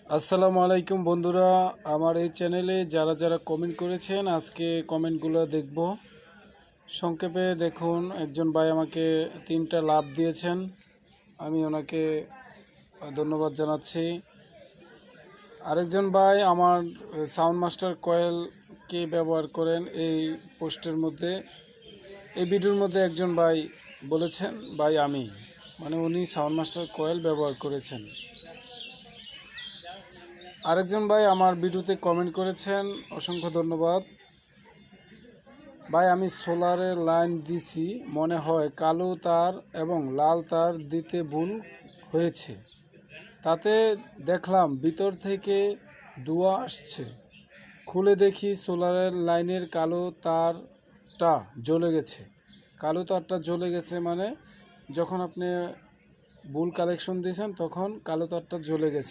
আসসালামু আলাইকুম বন্ধুরা, আমার এই চ্যানেলে যারা যারা কমেন্ট করেছেন আজকে কমেন্টগুলো দেখব। সংক্ষেপে দেখুন, একজন ভাই আমাকে 3টা লাভ দিয়েছেন, আমি ওনাকে ধন্যবাদ জানাচ্ছি। আরেকজন ভাই আমার সাউন্ড মাস্টার কয়েলকে ব্যবহার করেন এই পোস্টের মধ্যে, এই ভিডিওর মধ্যে একজন ভাই বলেছেন ভাই আমি, মানে উনি সাউন্ড মাস্টার কয়েল ব্যবহার করেছেন। আরেকজন ভাই আমার ভিডিওতে কমেন্ট করেছেন, অসংখ্য ধন্যবাদ ভাই। আমি সোলারের লাইন দিছি, মনে হয় কালো তার এবং লাল তার দিতে ভুল হয়েছে, তাতে দেখলাম ভিতর থেকে ধোঁয়া আসছে। খুলে দেখি সোলারের লাইনের কালো তারটা জ্বলে গেছে। কালো তারটা জ্বলে গেছে মানে যখন আপনি ভুল কালেকশন দিয়েছেন তখন কালো তারটা জ্বলে গেছে।